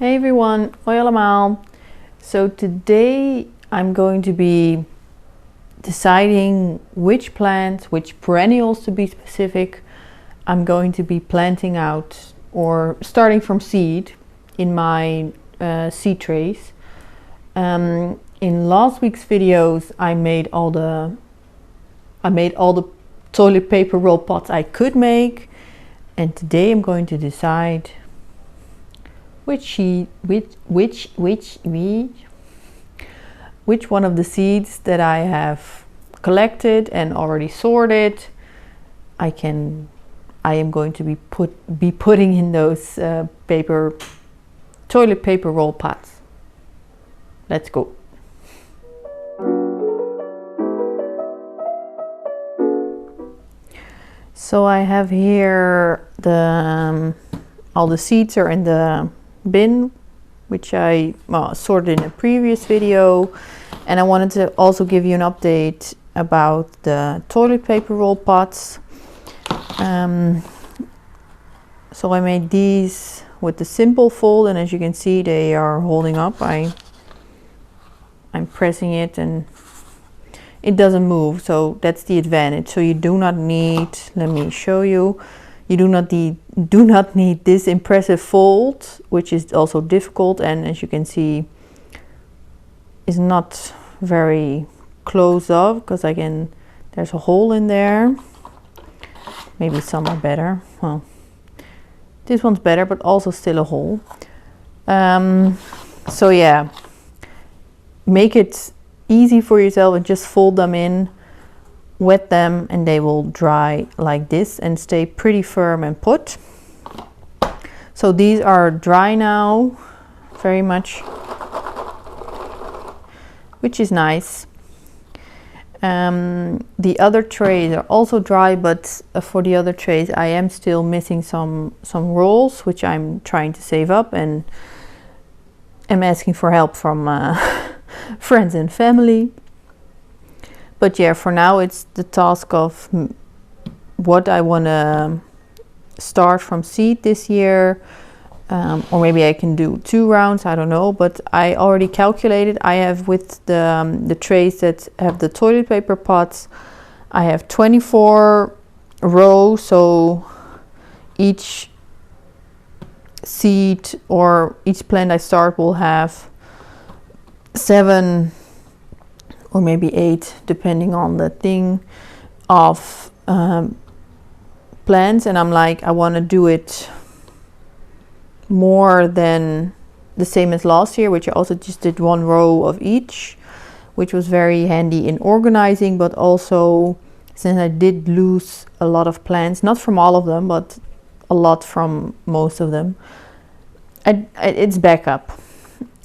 Hey everyone, hoi allemaal. So today I'm going to be deciding which plants, which perennials to be specific, I'm going to be planting out or starting from seed in my seed trays. In last week's videos I made all the toilet paper roll pots I could make, and today I'm going to decide which one of the seeds that I have collected and already sorted I am going to be putting in those toilet paper roll pots. Let's go. So I have here all the seeds are in the bin, which I sorted in a previous video, and I wanted to also give you an update about the toilet paper roll pots. So I made these with the simple fold, and as you can see they are holding up. I'm pressing it and it doesn't move, so that's the advantage. So you do not need, let me show you, you do not need this impressive fold, which is also difficult, and as you can see is not very close up because there's a hole in there. Maybe some are better. Well, this one's better, but also still a hole. So yeah, make it easy for yourself and just fold them in, wet them, and they will dry like this and stay pretty firm and put. So these are dry now, very much, which is nice. The other trays are also dry, but for the other trays I am still missing some rolls, which I'm trying to save up, and I'm asking for help from friends and family. But yeah, for now it's the task of what I want to start from seed this year, or maybe I can do 2 rounds, I don't know. But I already calculated, I have with the trays that have the toilet paper pots, I have 24 rows, so each seed or each plant I start will have 7 or maybe 8, depending on the thing, of plants. And I'm like, I want to do it more than the same as last year, which I also just did 1 row of each, which was very handy in organizing, but also since I did lose a lot of plants, not from all of them, but a lot from most of them, it's back up.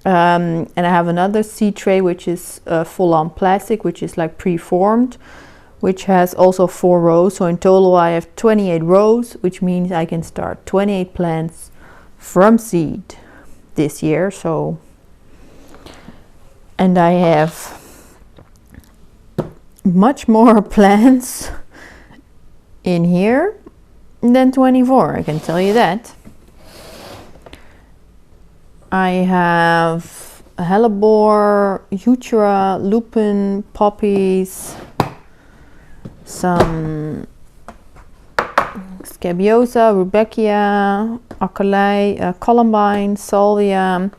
And I have another seed tray which is full-on plastic, which is like pre-formed, which has also 4 rows. So in total I have 28 rows, which means I can start 28 plants from seed this year. So, and I have much more plants in here than 24, I can tell you that. I have hellebore, heuchera, lupin, poppies, some scabiosa, rudbeckia, accolei, columbine, salvia.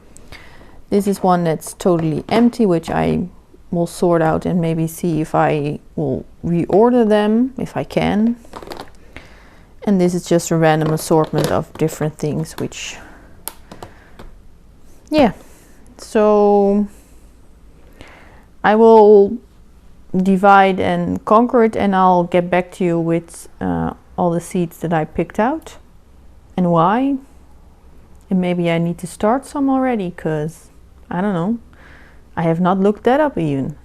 This is one that's totally empty, which I will sort out and maybe see if I will reorder them, if I can. And this is just a random assortment of different things, which, yeah, so I will divide and conquer it, and I'll get back to you with all the seeds that I picked out and why. And maybe I need to start some already, because I don't know, I have not looked that up even.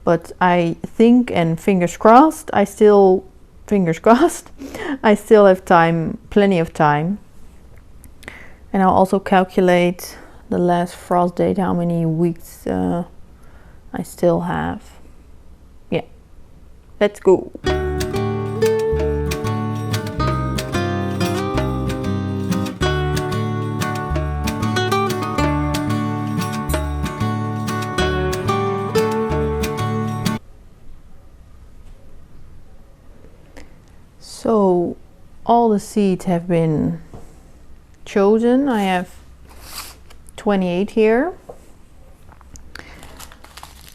But I think, and fingers crossed, I still have time, plenty of time. And I'll also calculate the last frost date, how many weeks I still have. Yeah, let's go. So all the seeds have been chosen. I have 28 here.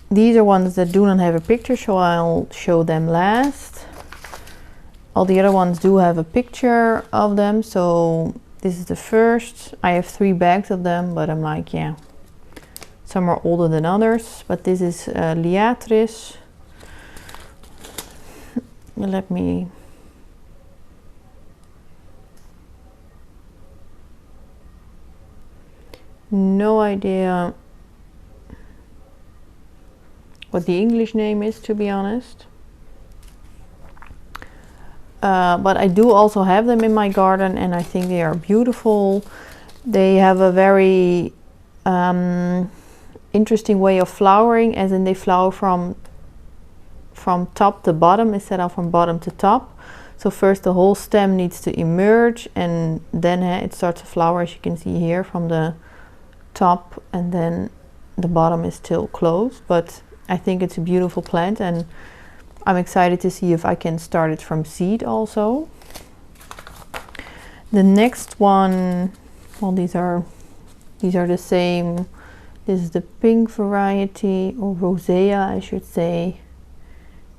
These are ones that do not have a picture, so I'll show them last. All the other ones do have a picture of them, so this is the first. I have 3 bags of them, but I'm like, yeah, some are older than others. But this is Liatris. Let me... No idea what the English name is, to be honest. But I do also have them in my garden, and I think they are beautiful. They have a very interesting way of flowering, as in they flower from top to bottom instead of from bottom to top. So first the whole stem needs to emerge, and then it starts to flower, as you can see here, from the top, and then the bottom is still closed. But I think it's a beautiful plant, and I'm excited to see if I can start it from seed also. The next one, well, these are the same. This is the pink variety, or rosea I should say,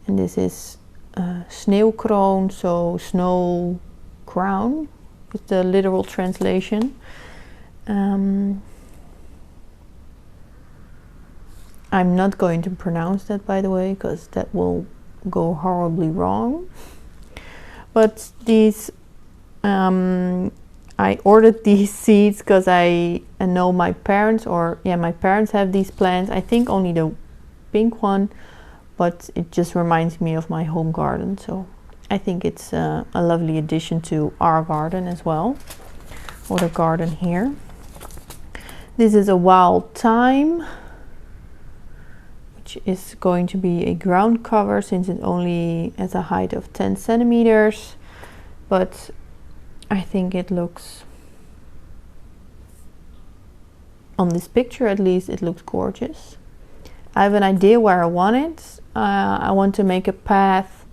and this is sneeuwkroon, so snow crown is the literal translation. I'm not going to pronounce that, by the way, because that will go horribly wrong. But these, I ordered these seeds because I know my parents, my parents have these plants. I think only the pink one, but it just reminds me of my home garden. So I think it's a lovely addition to our garden as well, or the garden here. This is a wild thyme, which is going to be a ground cover since it only has a height of 10 centimeters. But I think it looks, on this picture at least, it looks gorgeous. I have an idea where I want it. I want to make a path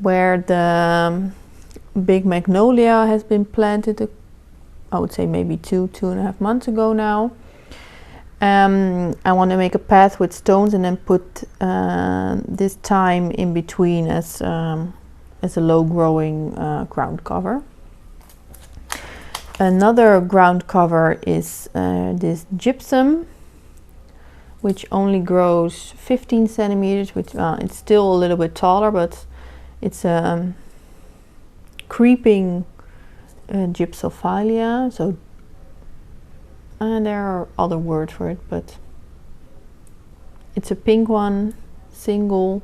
where the big magnolia has been planted, I would say maybe 2.5 months ago now. I want to make a path with stones and then put this thyme in between as a low growing ground cover. Another ground cover is this gypsum, which only grows 15 centimeters, which it's still a little bit taller, but it's a creeping gypsophilia. So there are other words for it, but it's a pink one, single,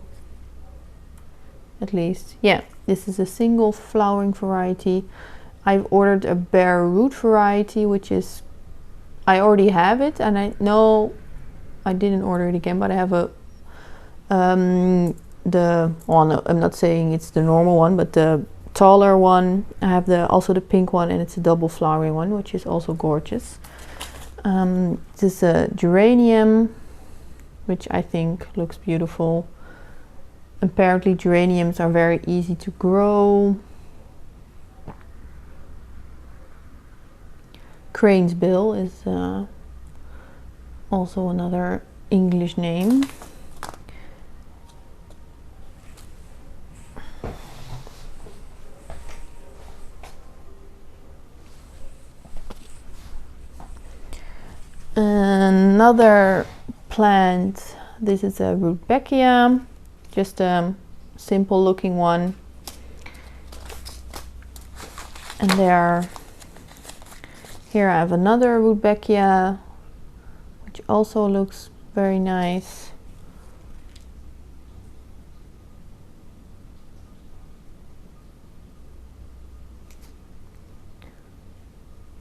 at least. Yeah, this is a single flowering variety. I've ordered a bare root variety, which is, I already have it, and I know I didn't order it again, but I have a no, I'm not saying it's the normal one, but the taller one. I have also the pink one, and it's a double flowering one, which is also gorgeous. This is a geranium, which I think looks beautiful. Apparently geraniums are very easy to grow. Crane's bill is also another English name. Another plant, this is a rudbeckia, just a simple looking one. And here I have another rudbeckia, which also looks very nice.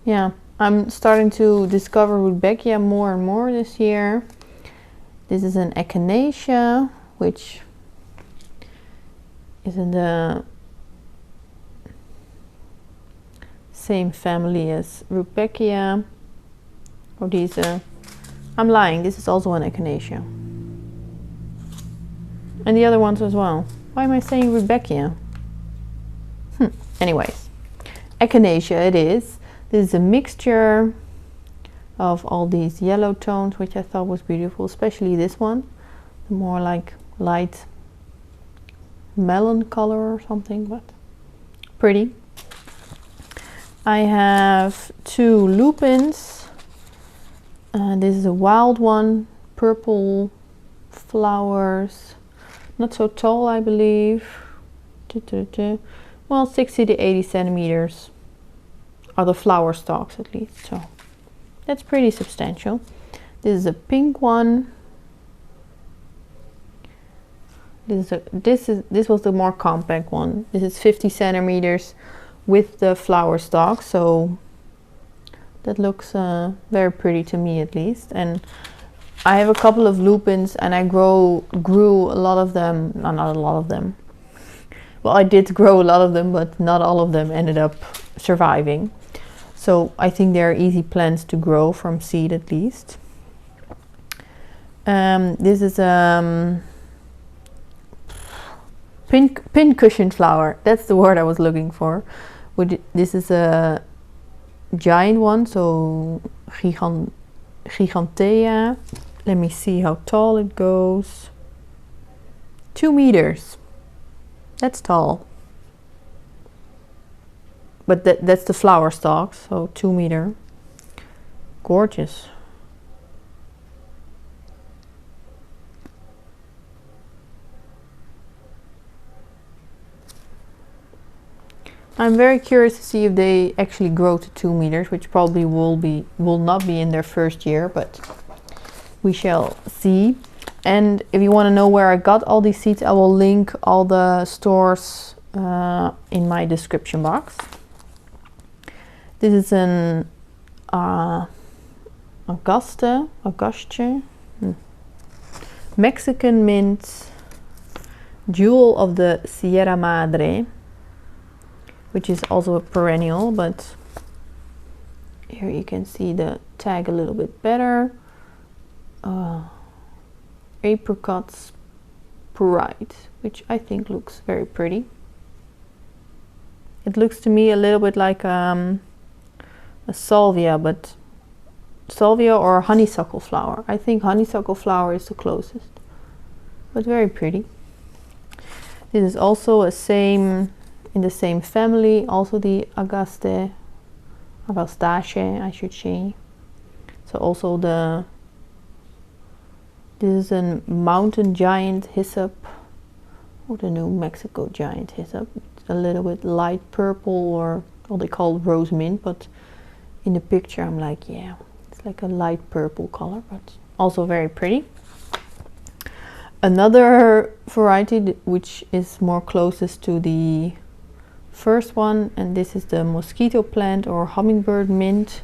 Yeah, I'm starting to discover rudbeckia more and more this year. This is an echinacea, which is in the same family as rudbeckia. Or these, I'm lying, this is also an echinacea. And the other ones as well. Why am I saying rudbeckia? anyways, echinacea it is. This is a mixture of all these yellow tones, which I thought was beautiful, especially this one, the more like light melon color or something, but pretty. I have 2 lupins. This is a wild one, purple flowers, not so tall I believe. Well, 60 to 80 centimeters are the flower stalks at least, so that's pretty substantial. This is a pink one. This was the more compact one. This is 50 centimeters with the flower stalk, so that looks very pretty to me at least. And I have a couple of lupins, and I grew a lot of them. Not a lot of them. Well, I did grow a lot of them, but not all of them ended up surviving. So I think they're easy plants to grow from seed at least. This is pincushion flower. That's the word I was looking for. This is a giant one, so gigantea. Let me see how tall it goes. 2 meters. That's tall. But that's the flower stalk, so 2 meter. Gorgeous. I'm very curious to see if they actually grow to 2 meters, which probably will not be in their first year, but we shall see. And if you want to know where I got all these seeds, I will link all the stores in my description box. This is an Auguste, Mexican mint, jewel of the Sierra Madre, which is also a perennial, but here you can see the tag a little bit better. Apricot Sprite, which I think looks very pretty. It looks to me a little bit like a salvia, but salvia or honeysuckle flower. I think honeysuckle flower is the closest, but very pretty. This is also in the same family, also the Augustaceae, I should say. So also this is a mountain giant hyssop, or the New Mexico giant hyssop. It's a little bit light purple, or what they call rose mint, but in the picture I'm like, yeah, it's like a light purple color, but also very pretty. Another variety which is more closest to the first one, and this is the mosquito plant or hummingbird mint.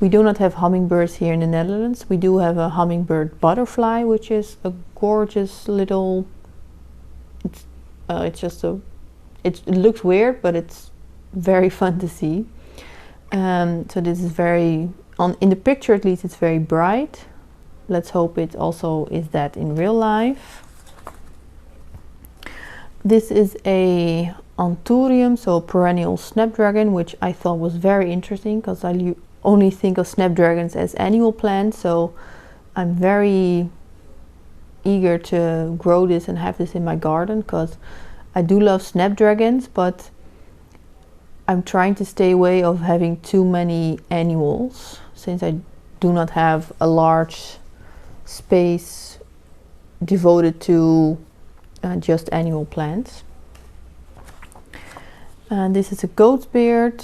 We do not have hummingbirds here in the Netherlands. We do have a hummingbird butterfly, which is a gorgeous little, it looks weird, but it's very fun to see. So this is in the picture at least, it's very bright. Let's hope it also is that in real life. This is a Anthurium, so perennial snapdragon, which I thought was very interesting because I only think of snapdragons as annual plants, so I'm very eager to grow this and have this in my garden because I do love snapdragons, but I'm trying to stay away of having too many annuals since I do not have a large space devoted to just annual plants. And this is a goat's beard,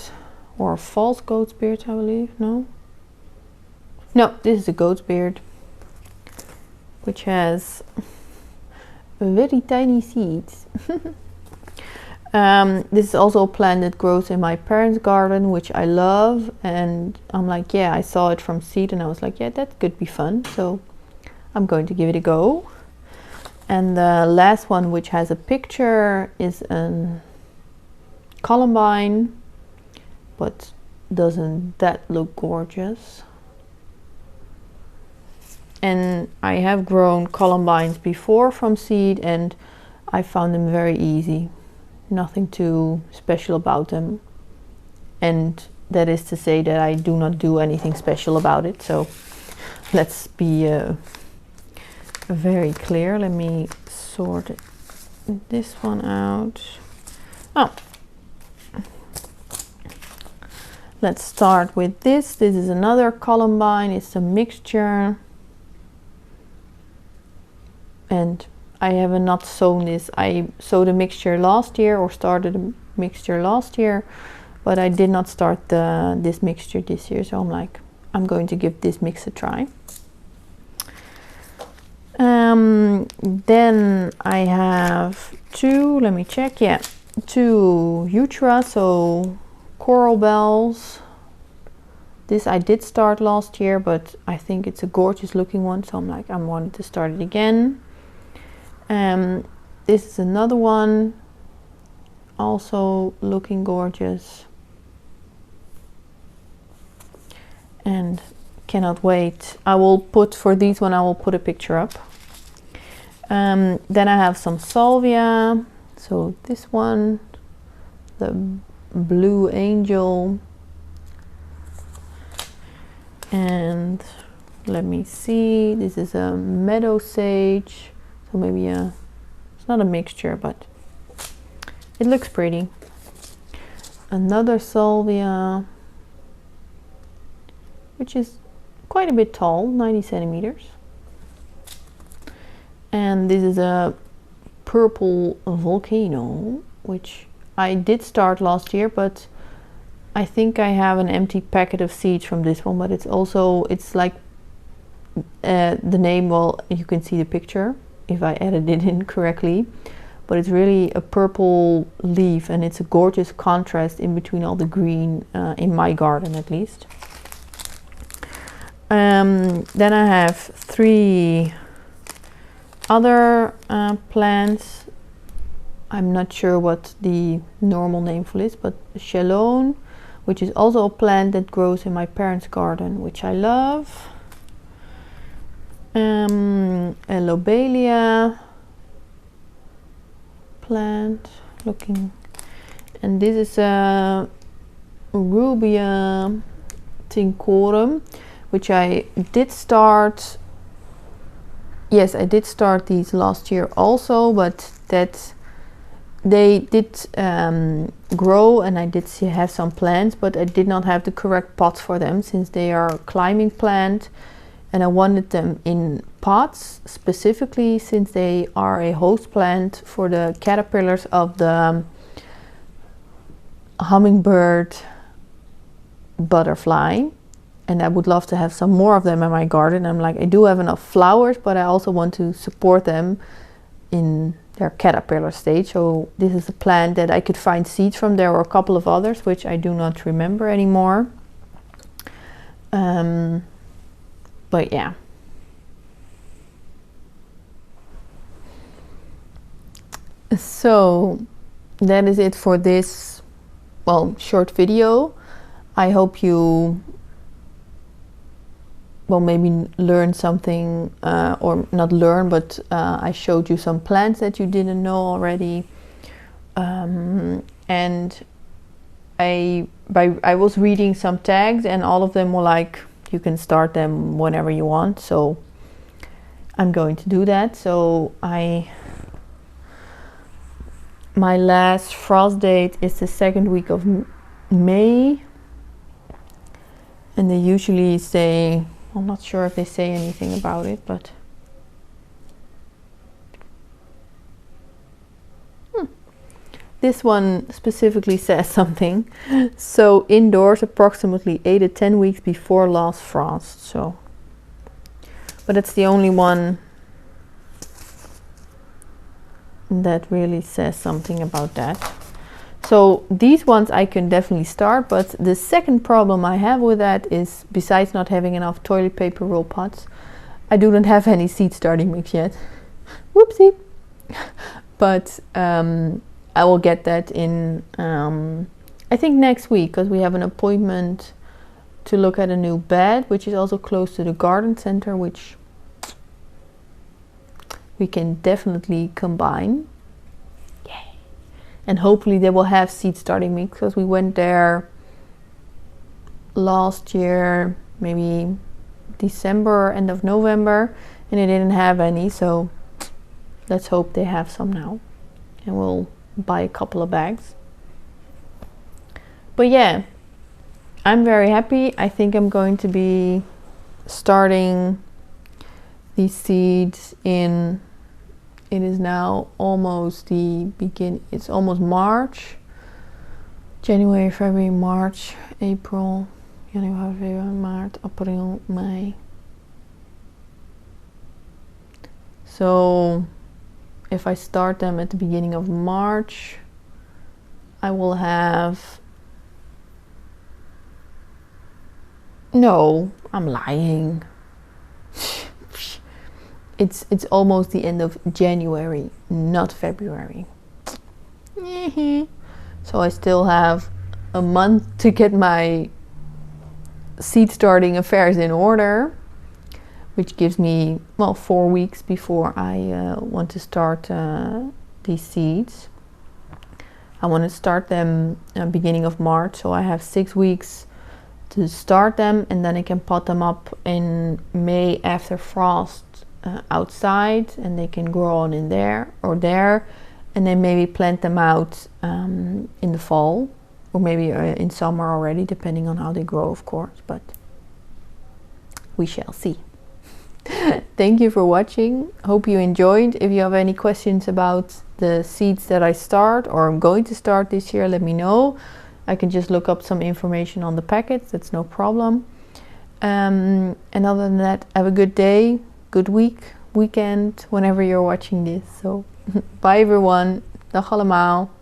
or a false goat's beard, I believe. No, this is a goat's beard, which has very tiny seeds. This is also a plant that grows in my parents' garden, which I love, and I'm like, yeah, I saw it from seed and I was like, yeah, that could be fun, so I'm going to give it a go. And the last one, which has a picture, is a columbine, but doesn't that look gorgeous? And I have grown columbines before from seed and I found them very easy. nothing too special about them. And that is to say that I do not do anything special about it. So let's be very clear. Let me sort this one out. Oh, let's start with this. This is another columbine. It's a mixture. And I have not sown this. I sowed a mixture last year, or started a mixture last year, but I did not start this mixture this year. So I'm like, I'm going to give this mix a try. Then I have two, let me check, yeah, two Eutra, so coral bells. This I did start last year, but I think it's a gorgeous looking one, so I'm like, I wanted to start it again. This is another one, also looking gorgeous, and cannot wait. I will put, for these one, I will put a picture up. Then I have some salvia, so this one, the blue angel, and let me see, this is a meadow sage, so maybe it's not a mixture, but it looks pretty. Another salvia, which is quite a bit tall, 90 centimeters. And this is a purple volcano, which I did start last year, but I think I have an empty packet of seeds from this one, but it's also, it's like the name, well, you can see the picture if I edited it in correctly, but it's really a purple leaf, and it's a gorgeous contrast in between all the green, in my garden at least. Then I have three other plants. I'm not sure what the normal name for this, but chalone, which is also a plant that grows in my parents' garden, which I love. A lobelia plant, looking, and this is a rubia tincorum, which I did start. Yes, I did start these last year also, but that they did grow, and I did have some plants, but I did not have the correct pots for them, since they are a climbing plant, and I wanted them in pots specifically since they are a host plant for the caterpillars of the hummingbird butterfly. And I would love to have some more of them in my garden. I'm like, I do have enough flowers, but I also want to support them in their caterpillar stage. So this is a plant that I could find seeds from. There were a couple of others, which I do not remember anymore. But yeah. So that is it for this, well, short video. I hope you, well, maybe learn something, or not learn, but I showed you some plants that you didn't know already. And I was reading some tags, and all of them were like, you can start them whenever you want. So I'm going to do that. So my last frost date is the second week of May. And they usually say, I'm not sure if they say anything about it, but this one specifically says something. So indoors approximately 8 to 10 weeks before last frost. So, but it's the only one that really says something about that. So these ones I can definitely start, but the second problem I have with that is, besides not having enough toilet paper roll pots, I do not have any seed starting mix yet. Whoopsie. But I will get that in, I think next week, because we have an appointment to look at a new bed, which is also close to the garden center, which we can definitely combine. Yay. and hopefully they will have seed starting mix, because we went there last year, maybe December, end of November, and they didn't have any, so let's hope they have some now, and we'll buy a couple of bags. But yeah, I'm very happy. I think I'm going to be starting these seeds in, it is now almost it's almost March. January, February, March, April, January, February, Maart, April, May. So if I start them at the beginning of March, I will have, no, I'm lying. It's almost the end of January, not February. So I still have a month to get my seed starting affairs in order, which gives me, well, 4 weeks before I want to start these seeds. I want to start them beginning of March, so I have 6 weeks to start them, and then I can pot them up in May after frost outside, and they can grow on in there or there, and then maybe plant them out in the fall, or maybe in summer already, depending on how they grow, of course, but we shall see. Thank you for watching. Hope you enjoyed. If you have any questions about the seeds that I start or I'm going to start this year, let me know. I can just look up some information on the packets, that's no problem. And other than that, have a good day, good weekend, whenever you're watching this. So bye everyone, dag allemaal.